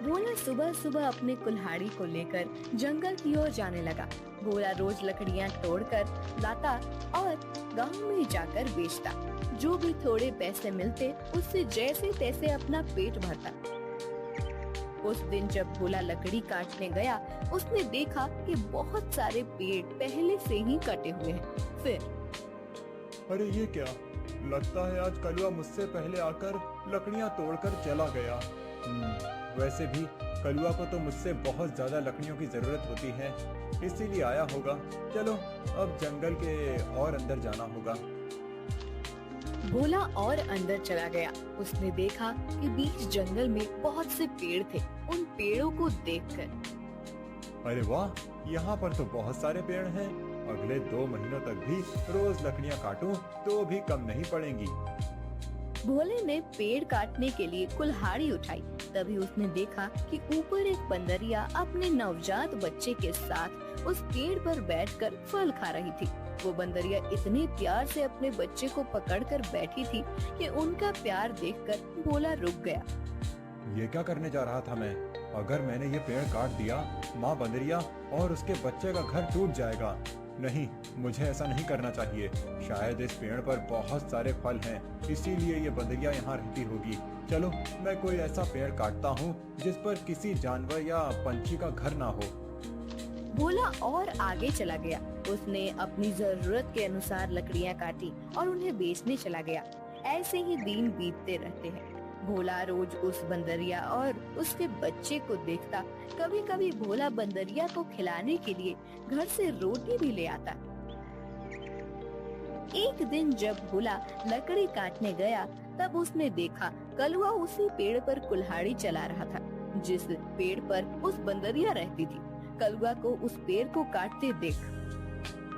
भोला सुबह सुबह अपने कुल्हाड़ी को लेकर जंगल की ओर जाने लगा। भोला रोज लकड़ियां तोड़कर लाता और गांव में जाकर बेचता। जो भी थोड़े पैसे मिलते उससे जैसे तैसे अपना पेट भरता। उस दिन जब भोला लकड़ी काटने गया, उसने देखा कि बहुत सारे पेड़ पहले से ही कटे हुए हैं। फिर अरे ये क्या, लगता है आज कलुआ मुझसे पहले आकर लकड़ियां तोड़कर चला गया। वैसे भी कलुआ को तो मुझसे बहुत ज्यादा लकड़ियों की जरूरत होती है, इसीलिए आया होगा। चलो अब जंगल के और अंदर जाना होगा। भोला और अंदर चला गया। उसने देखा कि बीच जंगल में बहुत से पेड़ थे। उन पेड़ों को देखकर अरे वाह, यहाँ पर तो बहुत सारे पेड़ हैं। अगले 2 महीनों तक भी रोज लकड़ियाँ काटूं तो भी कम नहीं पड़ेंगी। भोले ने पेड़ काटने के लिए कुल्हाड़ी उठाई। तभी उसने देखा कि ऊपर एक बंदरिया अपने नवजात बच्चे के साथ उस पेड़ पर बैठकर फल खा रही थी। वो बंदरिया इतने प्यार से अपने बच्चे को पकड़कर बैठी थी कि उनका प्यार देखकर भोला रुक गया। ये क्या करने जा रहा था मैं? अगर मैंने ये पेड़ काट दिया, माँ बंदरिया और उसके बच्चे का घर टूट जाएगा। नहीं, मुझे ऐसा नहीं करना चाहिए। शायद इस पेड़ पर बहुत सारे फल हैं, इसीलिए ये बंदरिया यहाँ रहती होगी। चलो मैं कोई ऐसा पेड़ काटता हूँ जिस पर किसी जानवर या पंछी का घर ना हो। भोला और आगे चला गया। उसने अपनी जरूरत के अनुसार लकड़ियाँ काटी और उन्हें बेचने चला गया। ऐसे ही दिन बीतते रहते हैं। भोला रोज उस बंदरिया और उसके बच्चे को देखता। कभी कभी भोला बंदरिया को खिलाने के लिए घर से रोटी भी ले आता। एक दिन जब भोला लकड़ी काटने गया, तब उसने देखा कलुआ उसी पेड़ पर कुल्हाड़ी चला रहा था जिस पेड़ पर उस बंदरिया रहती थी। कलुआ को उस पेड़ को काटते देख,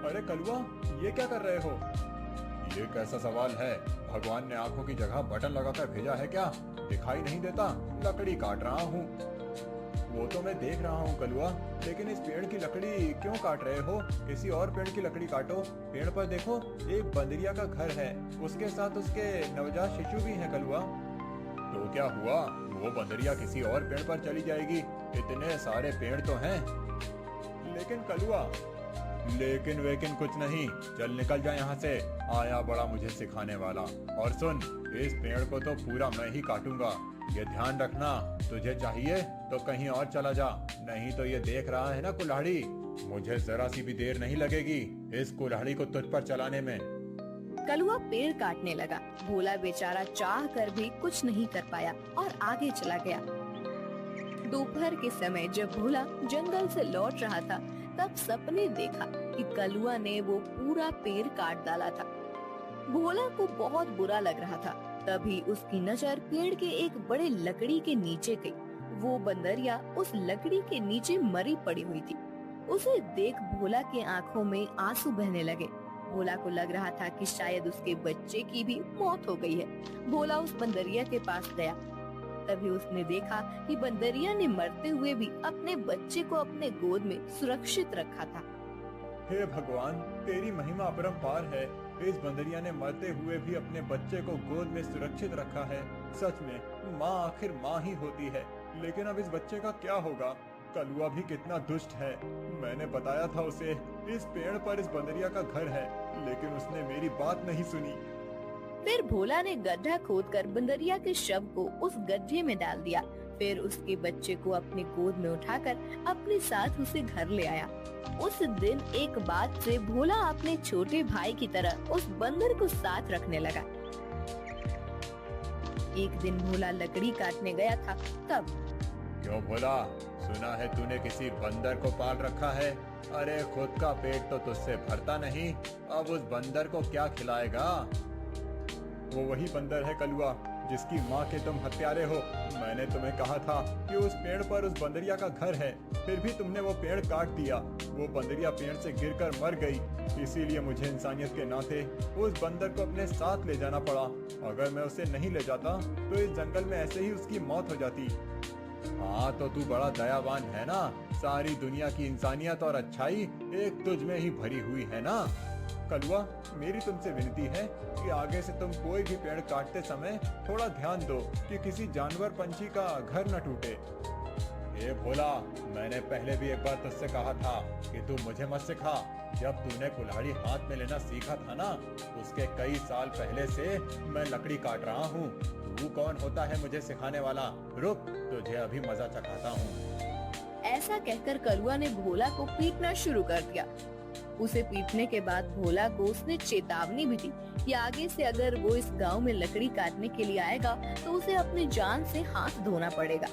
अरे कलुआ, ये क्या कर रहे हो? ये कैसा सवाल है? भगवान ने आंखों की जगह बटन लगाकर भेजा है क्या? दिखाई नहीं देता? लकड़ी काट रहा हूँ। वो तो मैं देख रहा हूँ कलुआ, लेकिन इस पेड़ की लकड़ी क्यों काट रहे हो? किसी और पेड़ की लकड़ी काटो। पेड़ पर देखो, एक बंदरिया का घर है, उसके साथ उसके नवजात शिशु भी हैं कलुआ। तो क्या हुआ? वो बंदरिया किसी और पेड़ पर चली जाएगी। इतने सारे पेड़ तो हैं। लेकिन कलुआ, लेकिन वेकिन कुछ नहीं। चल निकल जा यहाँ से, आया बड़ा मुझे सिखाने वाला। और सुन, इस पेड़ को तो पूरा मैं ही काटूंगा। ये ध्यान रखना, तुझे चाहिए तो कहीं और चला जा, नहीं तो ये देख रहा है ना कुल्हाड़ी, मुझे जरा सी भी देर नहीं लगेगी इस कुल्हाड़ी को तुझ पर चलाने में। कलुआ पेड़ काटने लगा। भोला बेचारा चाह कर भी कुछ नहीं कर पाया और आगे चला गया। दोपहर के समय जब भोला जंगल से लौट रहा था, तब सपने देखा कि कलुआ ने वो पूरा पेड़ काट डाला था। भोला को बहुत बुरा लग रहा था। तभी उसकी नजर पेड़ के एक बड़े लकड़ी के नीचे गई। वो बंदरिया उस लकड़ी के नीचे मरी पड़ी हुई थी। उसे देख भोला के आंखों में आंसू बहने लगे। भोला को लग रहा था कि शायद उसके बच्चे की भी मौत हो गई है। भोला उस बंदरिया के पास गया। तभी उसने देखा कि बंदरिया ने मरते हुए भी अपने बच्चे को अपने गोद में सुरक्षित रखा था। हे भगवान, तेरी महिमा अपरंपार है। इस बंदरिया ने मरते हुए भी अपने बच्चे को गोद में सुरक्षित रखा है। सच में माँ आखिर माँ ही होती है। लेकिन अब इस बच्चे का क्या होगा? कलुआ भी कितना दुष्ट है। मैंने बताया था उसे इस पेड़ पर इस बंदरिया का घर है, लेकिन उसने मेरी बात नहीं सुनी। फिर भोला ने गड्ढा खोदकर बंदरिया के शव को उस गड्ढे में डाल दिया। फिर उसके बच्चे को अपनी गोद में उठाकर अपने साथ उसे घर ले आया। उस दिन एक बात से भोला अपने छोटे भाई की तरह उस बंदर को साथ रखने लगा। एक दिन भोला लकड़ी काटने गया था, तब क्यों भोला, सुना है तूने किसी बंदर को पाल रखा है? अरे खुद का पेट तो तुझसे भरता नहीं, अब उस बंदर को क्या खिलाएगा? वो वही बंदर है कलुआ, जिसकी माँ के तुम हत्यारे हो। मैंने तुम्हें कहा था कि उस पेड़ पर उस बंदरिया का घर है, फिर भी तुमने वो पेड़ काट दिया। वो बंदरिया पेड़ से गिरकर मर गई। इसीलिए मुझे इंसानियत के नाते उस बंदर को अपने साथ ले जाना पड़ा। अगर मैं उसे नहीं ले जाता तो इस जंगल में ऐसे ही उसकी मौत हो जाती। हाँ तो तू बड़ा दयावान है ना। सारी दुनिया की इंसानियत और अच्छाई एक तुझ में ही भरी हुई है ना। कलुआ, मेरी तुमसे विनती है कि आगे से तुम कोई भी पेड़ काटते समय थोड़ा ध्यान दो कि किसी जानवर पंछी का घर न टूटे। ये भोला, मैंने पहले भी एक बार तुझसे कहा था कि तू मुझे मत सिखा। जब तूने कुल्हाड़ी हाथ में लेना सीखा था ना, उसके कई साल पहले से मैं लकड़ी काट रहा हूँ। तू कौन होता है मुझे सिखाने वाला? रुक, तुझे अभी मजा चखाता हूँ। ऐसा कहकर कलुआ ने भोला को पीटना शुरू कर दिया। उसे पीटने के बाद भोला को उसने चेतावनी भी दी कि आगे से अगर वो इस गांव में लकड़ी काटने के लिए आएगा तो उसे अपनी जान से हाथ धोना पड़ेगा।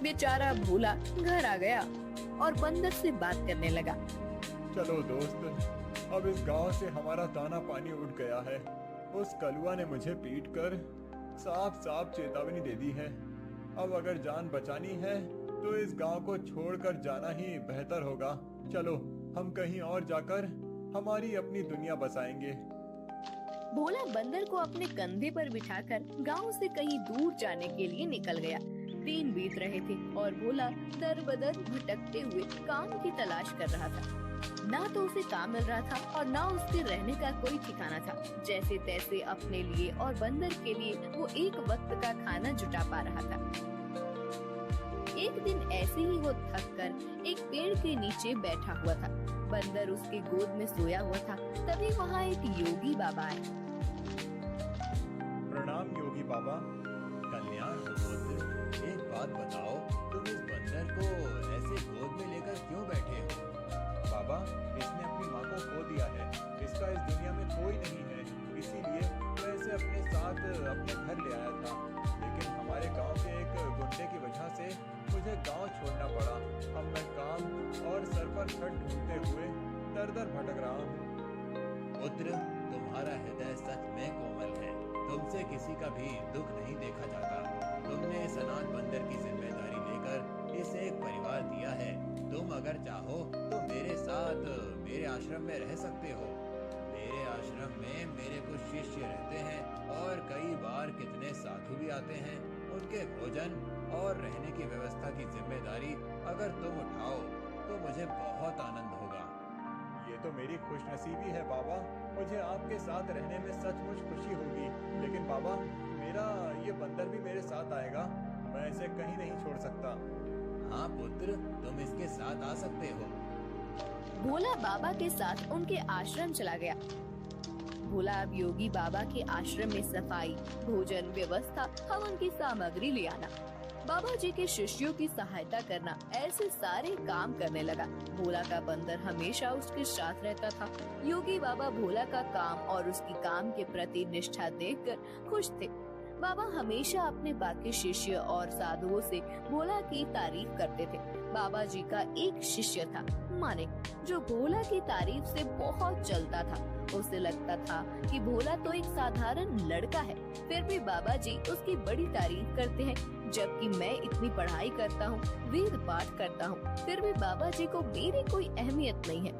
बेचारा भोला घर आ गया और बंदर से बात करने लगा। चलो दोस्त, अब इस गांव से हमारा दाना पानी उठ गया है। उस कलुआ ने मुझे पीटकर साफ साफ चेतावनी दे दी है। अब अगर जान बचानी है तो इस गांव को छोड़कर जाना ही बेहतर होगा। चलो, हम कहीं और जाकर हमारी अपनी दुनिया बसाएंगे। भोला बंदर को अपने कंधे पर बिठाकर गांव से कहीं दूर जाने के लिए निकल गया। दिन बीत रहे थे और भोला दर बदर भटकते हुए काम की तलाश कर रहा था। ना तो उसे काम मिल रहा था और ना उसके रहने का कोई ठिकाना था। जैसे तैसे अपने लिए और बंदर के लिए वो एक वक्त का खाना जुटा पा रहा था। एक दिन ऐसे ही वो थक कर एक पेड़ के नीचे बैठा हुआ था। बंदर उसकी गोद में सोया हुआ था। तभी वहाँ एक योगी बाबा आए। प्रणाम योगी बाबा। कल्याण हो पुत्र। एक बात बताओ, तुम इस बंदर को ऐसे गोद में लेकर क्यों बैठे हो? बाबा, इसने अपनी माँ को खो दिया है। इसका इस दुनिया में कोई नहीं है, इसीलिए मैं इसे अपने साथ अपने घर ले आया था। लेकिन हमारे गांव के एक गुंडे की वजह से मुझे गांव छोड़ना पड़ा। अब मैं काम और सर पर छत ढूंढते हुए दर दर भटक रहा हूँ। पुत्र, तुम्हारा हृदय सच में कोमल है। तुमसे किसी का भी दुख नहीं देखा जाता। तुमने इस अनाथ बंदर की जिम्मेदारी लेकर इसे एक परिवार दिया है। तुम अगर चाहो तो मेरे साथ मेरे आश्रम में रह सकते हो। मेरे आश्रम में मेरे कुछ शिष्य रहते हैं और कई बार कितने साधु भी आते हैं। उनके भोजन और रहने की व्यवस्था की जिम्मेदारी अगर तुम उठाओ तो मुझे बहुत आनंद होगा। ये तो मेरी खुशनसीबी है बाबा। मुझे आपके साथ रहने में सचमुच खुशी होगी। लेकिन बाबा, मेरा ये बंदर भी मेरे साथ आएगा। मैं इसे कहीं नहीं छोड़ सकता। हाँ पुत्र, तुम इसके साथ आ सकते हो। भोला बाबा के साथ उनके आश्रम चला गया। भोला अब योगी बाबा के आश्रम में सफाई, भोजन व्यवस्था, हवन की सामग्री ले आना, बाबा जी के शिष्यों की सहायता करना, ऐसे सारे काम करने लगा। भोला का बंदर हमेशा उसके साथ रहता था। योगी बाबा भोला का काम और उसकी काम के प्रति निष्ठा देखकर खुश थे। बाबा हमेशा अपने बाकी शिष्य और साधुओं से भोला की तारीफ करते थे। बाबा जी का एक शिष्य था मानिक, जो भोला की तारीफ से बहुत जलता था। उसे लगता था कि भोला तो एक साधारण लड़का है, फिर भी बाबा जी उसकी बड़ी तारीफ करते हैं। जबकि मैं इतनी पढ़ाई करता हूँ, वेद पाठ करता हूँ, फिर भी बाबा जी को मेरी कोई अहमियत नहीं है।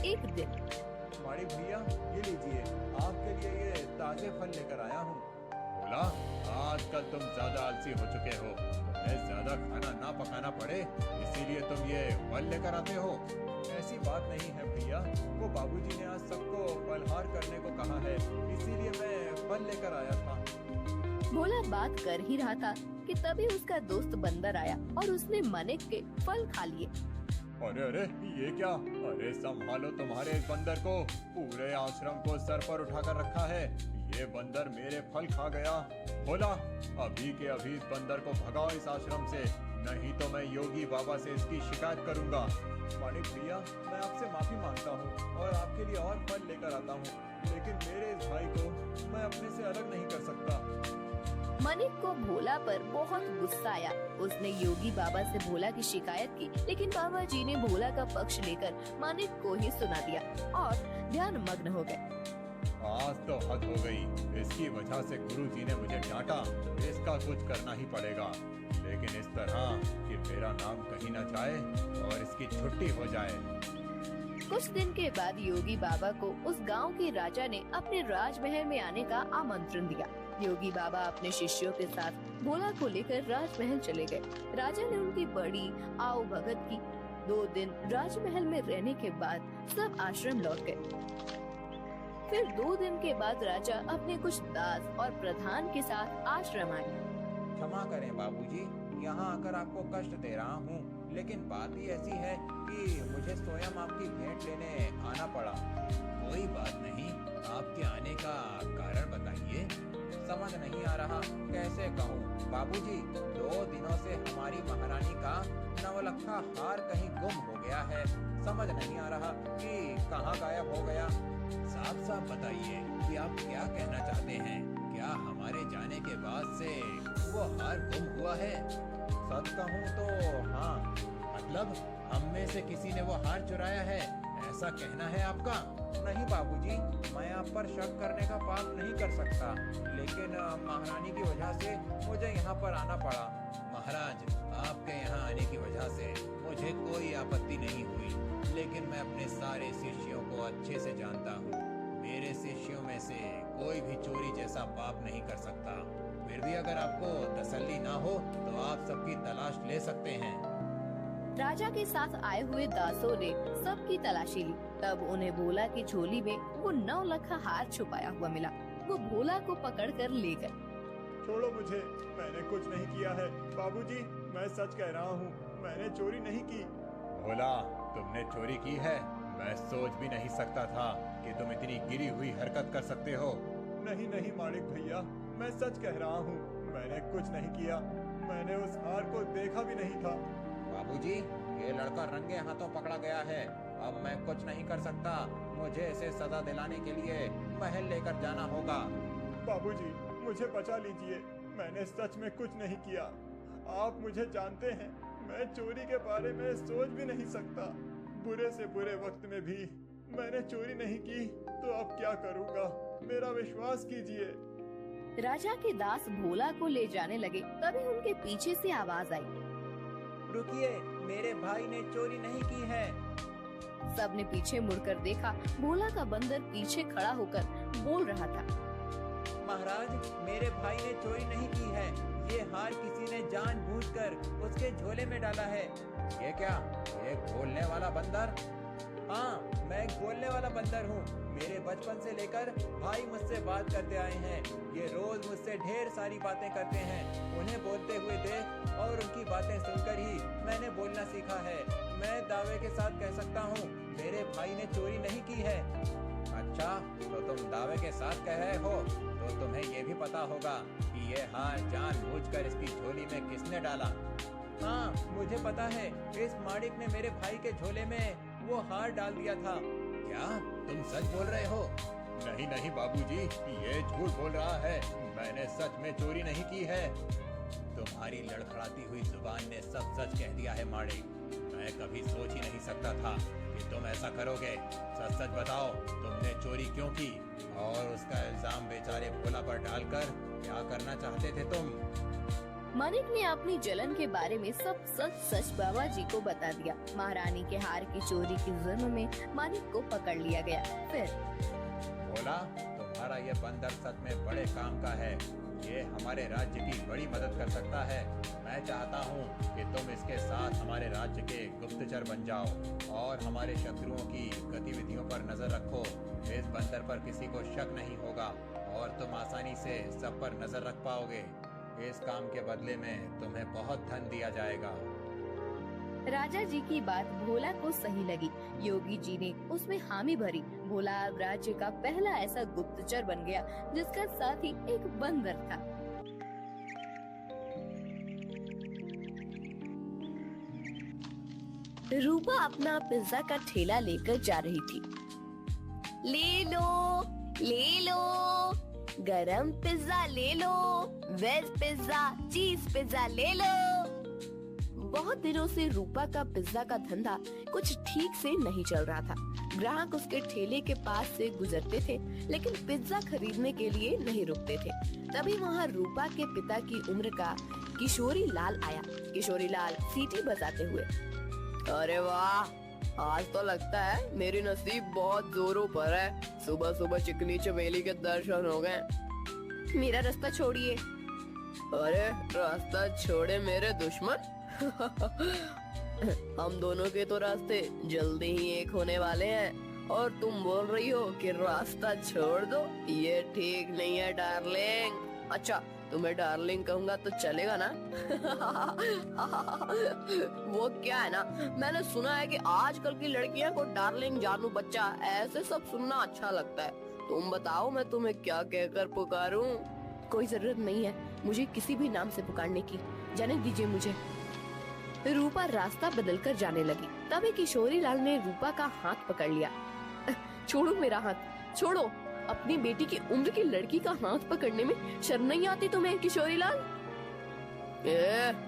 एक दिन माड़ी भैया, ये लीजिए, आपके लिए ये ताजे फल लेकर आया हूँ। बोला, आजकल तुम ज्यादा आलसी हो चुके हो। तुम्हें ज्यादा खाना ना पकाना पड़े, इसीलिए तुम ये फल लेकर आते हो। ऐसी बात नहीं है भैया, वो बाबूजी ने आज सबको फलहार करने को कहा है, इसीलिए मैं फल लेकर आया था। भोला बात कर ही रहा था कि तभी उसका दोस्त बंदर आया और उसने मानिक के फल खा लिए। अरे अरे, ये क्या? अरे संभालो तुम्हारे इस बंदर को। पूरे आश्रम को सर पर उठाकर रखा है। ये बंदर मेरे फल खा गया। बोला, अभी के अभी इस बंदर को भगाओ इस आश्रम से, नहीं तो मैं योगी बाबा से इसकी शिकायत करूंगा। मानिक भैया, मैं आपसे माफी मांगता हूँ और आपके लिए और फल लेकर आता हूँ, लेकिन मेरे इस भाई को मैं अपने से अलग नहीं कर सकता। मानिक को भोला पर बहुत गुस्सा आया। उसने योगी बाबा से भोला की शिकायत की, लेकिन बाबा जी ने भोला का पक्ष लेकर मानिक को ही सुना दिया और ध्यान मग्न हो गए। आज तो हद हो गई। इसकी वजह से गुरुजी ने मुझे डांटा। इसका कुछ करना ही पड़ेगा, लेकिन इस तरह कि मेरा नाम कहीं न जाए और इसकी छुट्टी हो जाए। कुछ दिन के बाद योगी बाबा को उस गांव के राजा ने अपने राजमहल में आने का आमंत्रण दिया। योगी बाबा अपने शिष्यों के साथ भोला को लेकर राजमहल चले गए। राजा ने उनकी बड़ी आओ भगत की। 2 दिन राजमहल में रहने के बाद सब आश्रम लौट गए। फिर 2 दिन के बाद राजा अपने कुछ दास और प्रधान के साथ आश्रम आए। क्षमा करें बाबूजी, यहाँ आकर आपको कष्ट दे रहा हूँ, लेकिन बात ही ऐसी है कि मुझे स्वयं आपकी भेंट लेने आना पड़ा। कोई बात नहीं, आपके आने का कारण बताइए। समझ नहीं आ रहा कैसे कहूँ बाबूजी, 2 दिनों से हमारी महारानी का नवलखा हार कहीं गुम हो गया है। समझ नहीं आ रहा कि कहाँ गायब हो गया। साफ साफ बताइए कि आप क्या कहना चाहते हैं। क्या हमारे जाने के बाद से वो हार गुम हुआ है? सच कहूँ तो हाँ। मतलब हम में से किसी ने वो हार चुराया है, ऐसा कहना है आपका? नहीं बाबूजी, मैं आप पर शक करने का पाप नहीं कर सकता, लेकिन महारानी की वजह से मुझे यहाँ पर आना पड़ा। महाराज, आपके यहाँ आने की वजह से मुझे कोई आपत्ति नहीं हुई, लेकिन मैं अपने सारे शिष्यों को अच्छे से जानता हूँ। मेरे शिष्यों में से कोई भी चोरी जैसा पाप नहीं कर सकता। फिर भी अगर आपको तसल्ली ना हो तो आप सबकी तलाश ले सकते हैं। राजा के साथ आए हुए दासों ने सबकी तलाशी ली। तब उन्हें भोला की झोली में वो 9 लखा हार छुपाया हुआ मिला। वो भोला को पकड़कर ले गए। छोड़ो मुझे, मैंने कुछ नहीं किया है। बाबूजी, मैं सच कह रहा हूँ, मैंने चोरी नहीं की। भोला, तुमने चोरी की है? मैं सोच भी नहीं सकता था कि तुम इतनी गिरी हुई हरकत कर सकते हो। नहीं नहीं माणिक भैया, मैं सच कह रहा हूँ, मैंने कुछ नहीं किया। मैंने उस हार को देखा भी नहीं था। बाबूजी, ये लड़का रंगे हाथों पकड़ा गया है। अब मैं कुछ नहीं कर सकता। मुझे इसे सजा दिलाने के लिए महल लेकर जाना होगा। बाबूजी, मुझे बचा लीजिए, मैंने सच में कुछ नहीं किया। आप मुझे जानते हैं, मैं चोरी के बारे में सोच भी नहीं सकता। बुरे से बुरे वक्त में भी मैंने चोरी नहीं की, तो अब क्या करूँगा? मेरा विश्वास कीजिए। राजा के दास भोला को ले जाने लगे। तभी उनके पीछे से आवाज आई, रुकिए, मेरे भाई ने चोरी नहीं की है। सबने पीछे मुड़कर देखा। भोला का बंदर पीछे खड़ा होकर बोल रहा था, महाराज, मेरे भाई ने चोरी नहीं की है। ये हार किसी ने जानबूझकर उसके झोले में डाला है। ये क्या, एक बोलने वाला बंदर? हाँ, मैं एक बोलने वाला बंदर हूँ। मेरे बचपन से लेकर भाई मुझसे बात करते आए हैं। ये रोज मुझसे ढेर सारी बातें करते हैं। उन्हें बोलते हुए देख और उनकी बातें सुनकर ही मैंने बोलना सीखा है। मैं दावे के साथ कह सकता हूँ, मेरे भाई ने चोरी नहीं की है। अच्छा, तो तुम दावे के साथ कह रहे हो, तो तुम्हें ये भी पता होगा कि ये हार जानबूझकर इसकी झोली में किसने डाला? हाँ, मुझे पता है। इस माणिक ने मेरे भाई के झोले में वो हार डाल दिया था। क्या तुम सच बोल रहे हो? नहीं नहीं बाबूजी, ये झूठ बोल रहा है। मैंने सच में चोरी नहीं की है। तुम्हारी लड़खड़ाती हुई जुबान ने सब सच कह दिया है माणिक। मैं कभी सोच ही नहीं सकता था कि तुम ऐसा करोगे। सच सच बताओ, तुमने चोरी क्यों की? और उसका इल्जाम बेचारे भोला पर डालकर क्या करना चाहते थे तुम? माणिक ने अपनी जलन के बारे में सब सच सच बाबा जी को बता दिया। महारानी के हार की चोरी के जुर्म में माणिक को पकड़ लिया गया। फिर भोला, तुम्हारा ये बंदर सच में बड़े काम का है। ये हमारे राज्य की बड़ी मदद कर सकता है। मैं चाहता हूँ कि तुम इसके साथ हमारे राज्य के गुप्तचर बन जाओ और हमारे शत्रुओं की गतिविधियों पर नजर रखो। इस बंदर पर किसी को शक नहीं होगा और तुम आसानी से सब पर नजर रख पाओगे। इस काम के बदले में तुम्हें बहुत धन दिया जाएगा। राजा जी की बात भोला को सही लगी। योगी जी ने उसमें हामी भरी। भोला अब राज्य का पहला ऐसा गुप्तचर बन गया जिसका साथ ही एक बंदर था। रूपा अपना पिज्जा का ठेला लेकर जा रही थी। ले लो, गरम पिज्जा ले लो, वेज पिज्जा, चीज पिज्जा ले लो। बहुत दिनों से रूपा का पिज्जा का धंधा कुछ ठीक से नहीं चल रहा था। ग्राहक उसके ठेले के पास से गुजरते थे, लेकिन पिज्जा खरीदने के लिए नहीं रुकते थे। तभी वहाँ रूपा के पिता की उम्र का किशोरी लाल आया। किशोरी लाल सीटी बजाते हुए, अरे वाह, आज तो लगता है मेरी नसीब बहुत जोरों पर है। सुबह सुबह चिकनी चमेली के दर्शन हो गए। मेरा रास्ता छोड़िए। अरे रास्ता छोड़े मेरे दुश्मन। हम दोनों के तो रास्ते जल्दी ही एक होने वाले हैं और तुम बोल रही हो कि रास्ता छोड़ दो। ये ठीक नहीं है डार्लिंग। अच्छा, तुम्हें डार्लिंग कहूंगा तो चलेगा ना? वो क्या है ना, मैंने सुना है कि आजकल की लड़कियां को डार्लिंग, जानू बच्चा, ऐसे सब सुनना अच्छा लगता है। तुम बताओ मैं तुम्हें क्या कहकर पुकारूं? कोई जरूरत नहीं है मुझे किसी भी नाम से पुकारने की, जाने दीजिए मुझे। रूपा रास्ता बदलकर जाने लगी। तभी किशोरी लाल ने रूपा का हाथ पकड़ लिया। छोड़ो मेरा हाथ, छोड़ो। अपनी बेटी की उम्र की लड़की का हाथ पकड़ने में शर्म नहीं आती तुम्हें किशोरी लाल?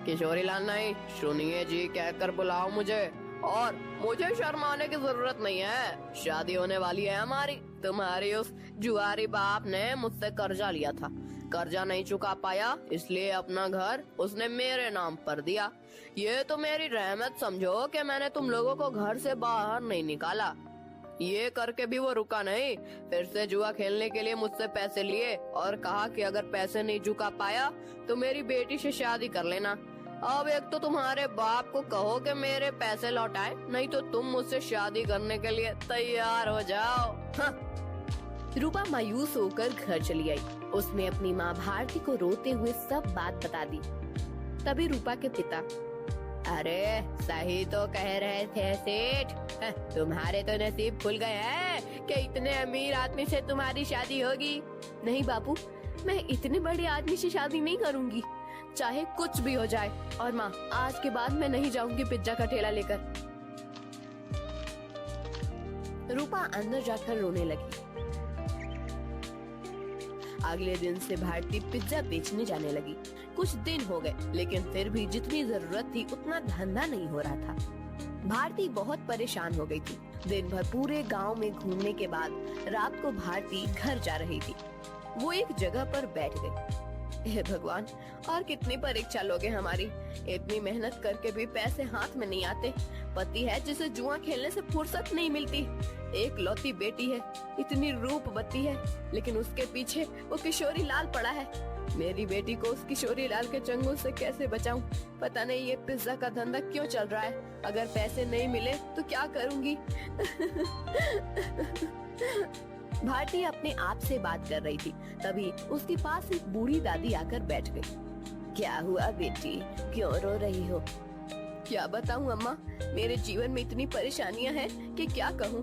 किशोरी लाल नहीं, सुनिए जी कहकर बुलाओ मुझे। और मुझे शर्म आने की जरूरत नहीं है। शादी होने वाली है हमारी। तुम्हारी उस जुआरी बाप ने मुझसे कर्जा लिया था, कर्जा नहीं चुका पाया, इसलिए अपना घर उसने मेरे नाम पर दिया। ये तो मेरी रहमत समझो कि मैंने तुम लोगों को घर से बाहर नहीं निकाला। ये करके भी वो रुका नहीं, फिर से जुआ खेलने के लिए मुझसे पैसे लिए और कहा कि अगर पैसे नहीं चुका पाया तो मेरी बेटी से शादी कर लेना। अब एक तो तुम्हारे बाप को कहो कि मेरे पैसे लौटाए, नहीं तो तुम मुझसे शादी करने के लिए तैयार हो जाओ। रूपा मायूस होकर घर चली आई। उसने अपनी माँ भारती को रोते हुए सब बात बता दी। तभी रूपा के पिता, अरे सही तो कह रहे थे सेठ, तुम्हारे तो नसीब खुल गए हैं कि इतने अमीर आदमी से तुम्हारी शादी होगी। नहीं बापू, मैं इतने बड़े आदमी से शादी नहीं करूंगी, चाहे कुछ भी हो जाए। और माँ, आज के बाद मैं नहीं जाऊंगी पिज्जा का ठेला लेकर। रूपा अंदर जाकर रोने लगी। अगले दिन से भारती पिज्जा बेचने जाने लगी। कुछ दिन हो गए, लेकिन फिर भी जितनी जरूरत थी उतना धंधा नहीं हो रहा था। भारती बहुत परेशान हो गई थी। दिन भर पूरे गांव में घूमने के बाद रात को भारती घर जा रही थी। वो एक जगह पर बैठ गई। हे भगवान, और कितनी परीक्षा लोगे हमारी। इतनी मेहनत करके भी पैसे हाथ में नहीं आते। पति है जिसे जुआ खेलने से फुर्सत नहीं मिलती। एक लौती बेटी है, इतनी रूपवती है, लेकिन उसके पीछे वो किशोरी लाल पड़ा है। मेरी बेटी को उस किशोरी लाल के चंगुल से कैसे बचाऊं? पता नहीं ये पिज्जा का धंधा क्यों चल रहा है। अगर पैसे नहीं मिले तो क्या करूंगी? भारती अपने आप से बात कर रही थी। तभी उसके पास एक बूढ़ी दादी आकर बैठ गई। क्या हुआ बेटी, क्यों रो रही हो? क्या बताऊं अम्मा, मेरे जीवन में इतनी परेशानियां हैं कि क्या कहूं।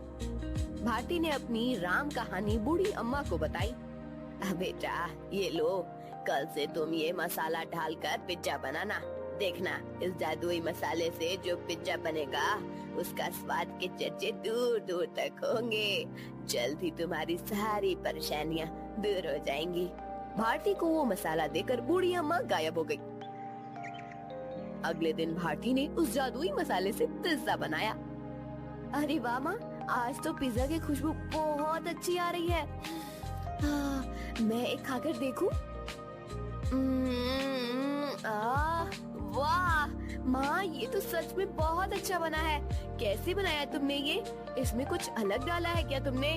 भारती ने अपनी राम कहानी बूढ़ी अम्मा को बताई। बेटा ये लो, कल से तुम ये मसाला डालकर पिज्जा बनाना। देखना, इस जादुई मसाले से जो पिज्जा बनेगा उसका स्वाद के चर्चे दूर दूर तक होंगे। जल्द ही तुम्हारी सारी परेशानियां दूर हो जाएंगी। भारती को वो मसाला देकर बूढ़ी अम्मा गायब हो गई। अगले दिन भारती ने उस जादुई मसाले से पिज्जा बनाया। अरे वाह माँ, आज तो पिज्जा की खुशबू बहुत अच्छी आ रही है। मैं एक खाकर देखूं? वाह माँ, ये तो सच में बहुत अच्छा बना है। कैसे बनाया तुमने ये? इसमें कुछ अलग डाला है क्या तुमने?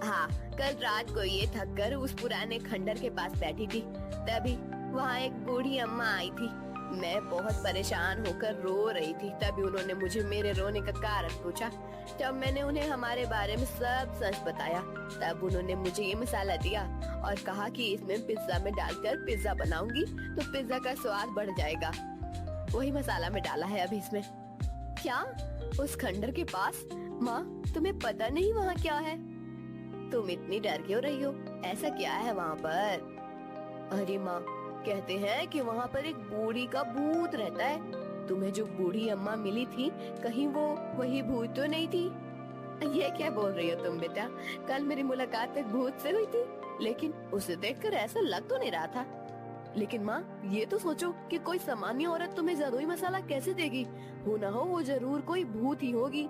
हाँ, कल रात को ये थक कर उस पुराने खंडर के पास बैठी थी, तभी वहाँ एक बूढ़ी अम्मा आई थी। मैं बहुत परेशान होकर रो रही थी। तभी उन्होंने मुझे मेरे रोने का कारण पूछा। जब मैंने उन्हें हमारे बारे में सब सच बताया, तब उन्होंने मुझे ये मसाला दिया और कहा कि इसमें पिज्जा में डालकर पिज्जा बनाऊंगी तो पिज्जा का स्वाद बढ़ जाएगा। वही मसाला में डाला है अभी इसमें। क्या? उस खंडर के पास? माँ, तुम्हें पता नहीं वहाँ क्या है? तुम इतनी डर क्यों रही हो? ऐसा क्या है वहाँ पर? अरे माँ, कहते हैं कि वहाँ पर एक बूढ़ी का भूत रहता है। तुम्हें जो बूढ़ी अम्मा मिली थी, कहीं वो वही भूत तो नहीं थी? ये क्या बोल रही हो तुम बेटा? कल मेरी मुलाकात एक भूत से हुई थी, लेकिन उसे देखकर ऐसा लग तो नहीं रहा था। लेकिन माँ, ये तो सोचो कि कोई सामान्य औरत तुम्हें जादुई मसाला कैसे देगी? हो ना हो वो जरूर कोई भूत ही होगी।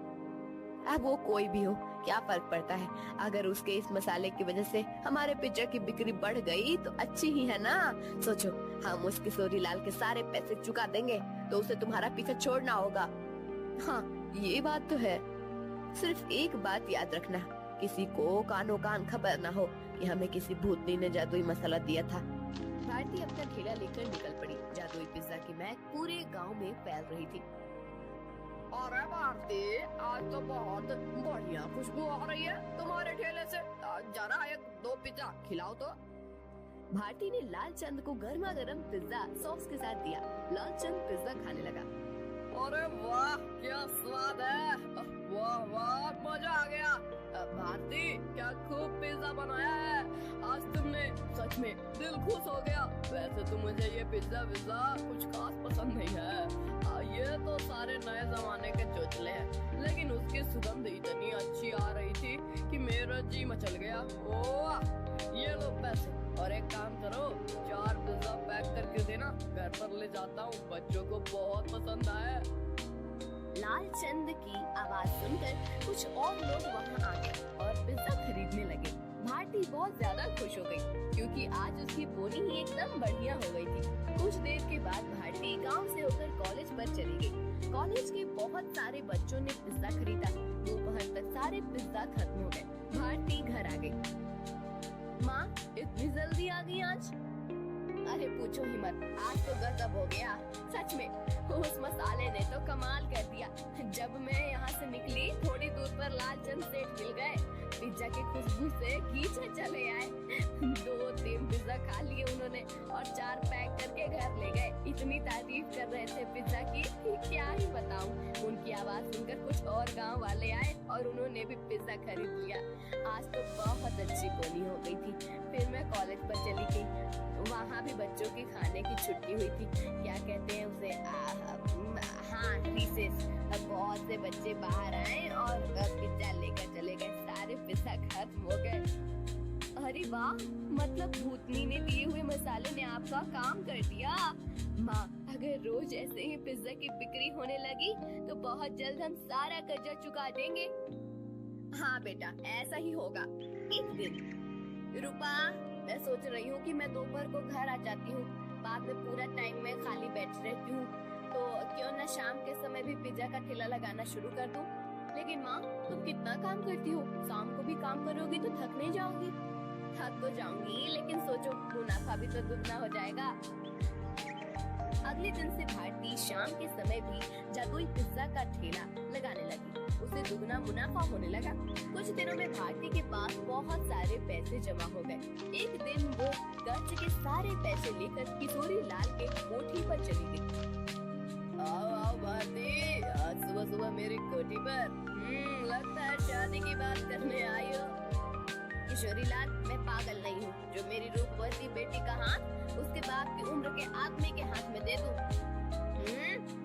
अब वो कोई भी हो, क्या फर्क पड़ता है? अगर उसके इस मसाले की वजह से हमारे पिज्जा की बिक्री बढ़ गई तो अच्छी ही है ना। सोचो, हम उस किशोरी लाल के सारे पैसे चुका देंगे तो उसे तुम्हारा पीछा छोड़ना होगा। हाँ, ये बात तो है। सिर्फ एक बात याद रखना, किसी को कानो कान खबर ना हो कि हमें किसी भूतनी ने जादुई मसाला दिया था। भारती अपना ठेला लेकर निकल पड़ी। जादुई पिज्जा की महक पूरे गांव में फैल रही थी। अरे भारती, आज तो बहुत बढ़िया खुशबू आ रही है तुम्हारे ठेले से। जरा एक दो पिज्जा खिलाओ तो। भारती ने लालचंद को गर्मा गर्म पिज्जा सॉस के साथ दिया। लालचंद पिज्जा खाने लगा। अरे वाह क्या स्वाद है, वाह वाह मजा आ गया। भारती क्या खूब पिज्जा बनाया है, आज तुमने सच में दिल खुश हो गया। वैसे तो मुझे ये पिज्जा विज्जा कुछ खास पसंद नहीं है, ये तो सारे नए जमाने के चोचले हैं, लेकिन उसकी सुगंध इतनी अच्छी आ रही थी कि मेरा जी मचल गया। ओह ये लो पैसे, और एक काम करो 4 पिज्जा पैक करके देना, घर पर ले जाता हूँ, बच्चों को बहुत पसंद आया। लालचंद की आवाज सुनकर कुछ और लोग वहाँ आ गए और पिज्जा खरीदने लगे। भारती बहुत ज्यादा खुश हो गई क्योंकि आज उसकी पोनी ही एकदम बढ़िया हो गई थी। कुछ देर के बाद भारती गांव से होकर कॉलेज पर चली गई। कॉलेज के बहुत सारे बच्चों ने पिज्जा खरीदा। दोपहर तक सारे पिज्जा खत्म हो गए। भारती घर आ गई। माँ इतनी जल्दी आ गई आज? अरे पूछो ही मत, आज तो गजब हो गया सच में। उस मसाले ने तो कमाल कर दिया। जब मैं यहाँ से निकली थोड़ी दूर पर लालचंद सेठ मिल गए। पिज्जा की खुशबू से खींचे चले आए। 2-3 पिज्जा खा लिए उन्होंने और 4 पैक करके घर ले गए। इतनी तारीफ कर रहे थे पिज्जा की क्या ही बताऊं। उनकी आवाज सुनकर कुछ और गांव वाले आए और उन्होंने भी पिज्जा खरीद लिया। आज तो बहुत अच्छी पोनी हो गई थी। फिर मैं कॉलेज पर चली गई। वहाँ भी बच्चों की खाने की छुट्टी हुई थी, क्या कहते हैं उसे, हाँ रिसेस। बहुत से बच्चे बाहर आए और पिज्जा लेकर चले गए। सारे पिज्जा खत्म हो गए। अरे वाह, मतलब भूतनी ने दिए हुए मसाले ने आपका काम कर दिया। माँ अगर रोज ऐसे ही पिज्जा की बिक्री होने लगी तो बहुत जल्द हम सारा कर्जा चुका देंगे। हाँ बेटा ऐसा ही होगा। एक दिन रूपा, मैं सोच रही हूँ कि मैं दोपहर को घर आ जाती हूँ, बाद में पूरा टाइम मैं खाली बैठ रहती हूँ, तो क्यों न शाम के समय भी पिज्जा का ठेला लगाना शुरू कर दूँ। लेकिन माँ तुम कितना काम करती हो, शाम को भी काम करोगी तो थक नहीं जाओगी? थक तो जाऊंगी, लेकिन सोचो मुनाफा भी तो दुगना हो जाएगा। अगले दिन से भारती शाम के समय भी जादुई पिज्जा का ठेला लगाने लगी। उसे दुगना मुनाफा होने लगा। कुछ दिनों में भारती के पास बहुत सारे पैसे जमा हो गए। एक दिन वो कर्ज के सारे पैसे लेकर किशोरी लाल के कोठी पर चली गई। आओ भारती, आज सुबह सुबह मेरी कोठी पर लगता है शादी की बात करने आई हो। किशोरी लाल, मैं पागल नहीं हूँ जो मेरी रूपवती बेटी का हाथ उसके बाप की उम्र के आदमी के हाथ में दे दूँ।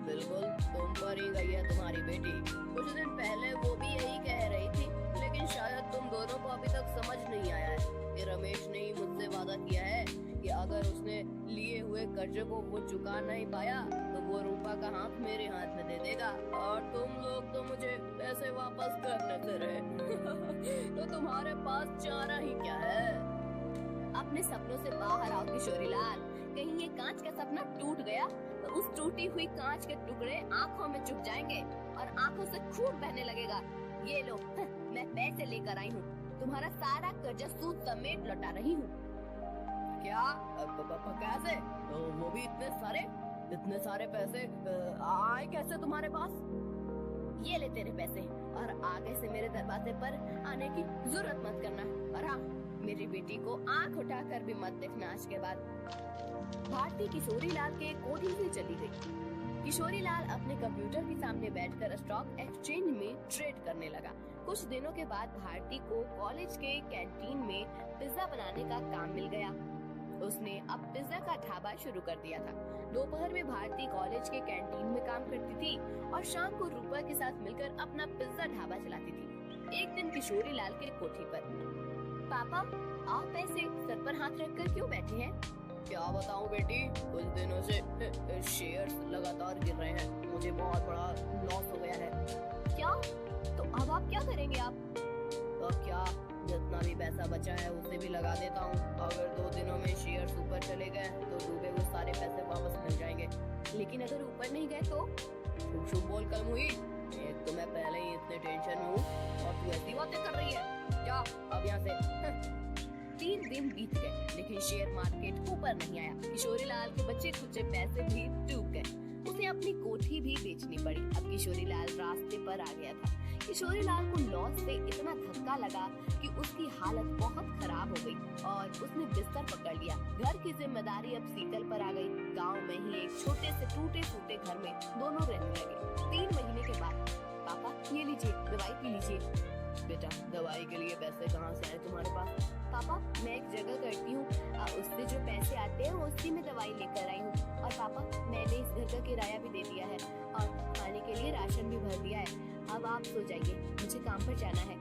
बिल्कुल तुम पर ही गई है तुम्हारी बेटी। कुछ दिन पहले वो भी यही कह रही थी, लेकिन शायद तुम दोनों को अभी तक समझ नहीं आया है कि रमेश ने ही मुझसे वादा किया है कि अगर उसने लिए हुए कर्जे को वो चुका नहीं पाया तो वो रूपा का हाथ मेरे हाथ में दे देगा और तुम लोग तो मुझे पैसे वापस करने से रहे। तो तुम्हारे पास चारा ही क्या है? अपने सपनों से बाहर आओ किशोरी लाल। कहीं ये कांच का सपना टूट गया तो उस टूटी हुई कांच के टुकड़े आँखों में चुभ जाएंगे और आँखों से खून बहने लगेगा। ये लो, मैं पैसे लेकर आई हूँ, तुम्हारा सारा कर्जा सूद समेत लौटा रही हूँ। क्या? कैसे? वो भी इतने सारे पैसे आए कैसे तुम्हारे पास? ये ले तेरे पैसे और आगे से मेरे दरवाजे पर आने की जरूरत मत करना। और हाँ, मेरी बेटी को आंख उठाकर भी मत देखना आज के बाद। भारती किशोरी लाल के कोठी से चली गई। किशोरी लाल अपने कंप्यूटर के सामने बैठकर स्टॉक एक्सचेंज में ट्रेड करने लगा। कुछ दिनों के बाद भारती को कॉलेज के कैंटीन में पिज्जा बनाने का काम मिल गया। उसने अब पिज्जा का ढाबा शुरू कर दिया था। दोपहर में भारती कॉलेज के कैंटीन में काम करती थी और शाम को रूपा के साथ मिलकर अपना पिज्जा ढाबा चलाती थी। एक दिन किशोरी लाल के कोठी पर, पापा आप ऐसे सर पर हाथ रखकर क्यों बैठे हैं? क्या बताऊं बेटी, कुछ दिनों से शेयर्स लगातार गिर रहे हैं, मुझे बहुत बड़ा लॉस हो गया है। क्या? तो अब आप क्या करेंगे? आप तो क्या, जितना भी पैसा बचा है उसे भी लगा देता हूँ। अगर 2 दिनों में शेयर्स ऊपर चले गए तो डूबे हुए सारे पैसे वापस मिल जाएंगे। लेकिन अगर ऊपर नहीं गए तो? शुभ बोल कल हुई, एक तो मैं पहले ही इतने टेंशन में हूँ और तू ऐसी बातें कर रही है। क्या अब यहाँ से? 3 दिन बीत गए लेकिन शेयर मार्केट ऊपर नहीं आया। किशोरी लाल के बच्चे कुछ पैसे भी डूब गए। उसे अपनी कोठी भी बेचनी पड़ी। अब किशोरी लाल रास्ते पर आ गया था। किशोरी लाल को लॉस से इतना धक्का लगा कि उसकी हालत बहुत खराब हो गई और उसने बिस्तर पकड़ लिया। घर की जिम्मेदारी अब शीतल पर आ गई। गांव में ही एक छोटे से टूटे फूटे घर में दोनों रहने लगे। 3 महीने के बाद, पापा ये लीजिए, दवाई पी लीजिए। बेटा, दवाई के लिए पैसे कहाँ से आए तुम्हारे पास? पापा, मैं एक जगह करती हूँ, उससे जो पैसे आते हैं उसी में दवाई लेकर आई हूँ। और पापा, मैंने इस घर का किराया भी दे दिया है और खाने के लिए राशन भी भर दिया है। अब आप सो जाइए, मुझे काम पर जाना है।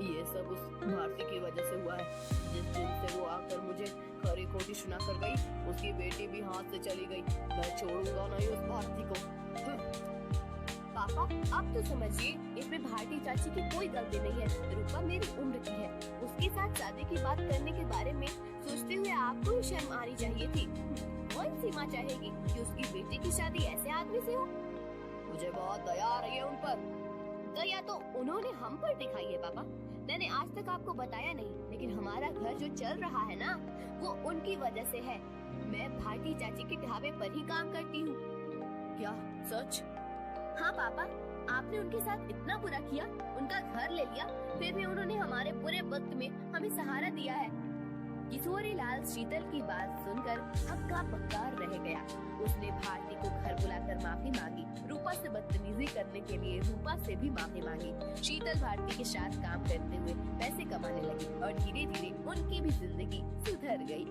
ये सब उस भारती की वजह से हुआ है। जिस दिन से वो आकर मुझे खरी खोटी सुना कर गई, उसकी बेटी भी हाथ से चली गई। मैं छोड़ूंगा नहीं उस भारती को। पापा, अब तो समझिए, इसमें भारती चाची की कोई गलती नहीं है। रूपा मेरी उम्र की है। उसके साथ शादी की बात करने के बारे में सोचते हुए आपको शर्म आनी चाहिए थी। कौन सी माँ चाहेगी कि उसकी बेटी की शादी ऐसे आदमी से हो? मुझे बहुत दया आ रही है उन पर। दया तो उन्होंने हम पर दिखाई है पापा। मैंने आज तक आपको बताया नहीं, लेकिन हमारा घर जो चल रहा है ना, वो उनकी वजह से है। मैं भारती चाची के ढाबे पर ही काम करती हूँ। क्या सच? हाँ पापा, आपने उनके साथ इतना बुरा किया, उनका घर ले लिया, फिर भी उन्होंने हमारे बुरे वक्त में हमें सहारा दिया है। किशोरी लाल शीतल की बात सुनकर हक्का बक्का रह गया। उसने भारती को घर बुलाकर माफी मांगी। रूपा से बदतमीजी करने के लिए रूपा से भी माफी मांगी। शीतल भारती के साथ काम करते हुए पैसे कमाने लगी और धीरे धीरे उनकी भी जिंदगी सुधर गई।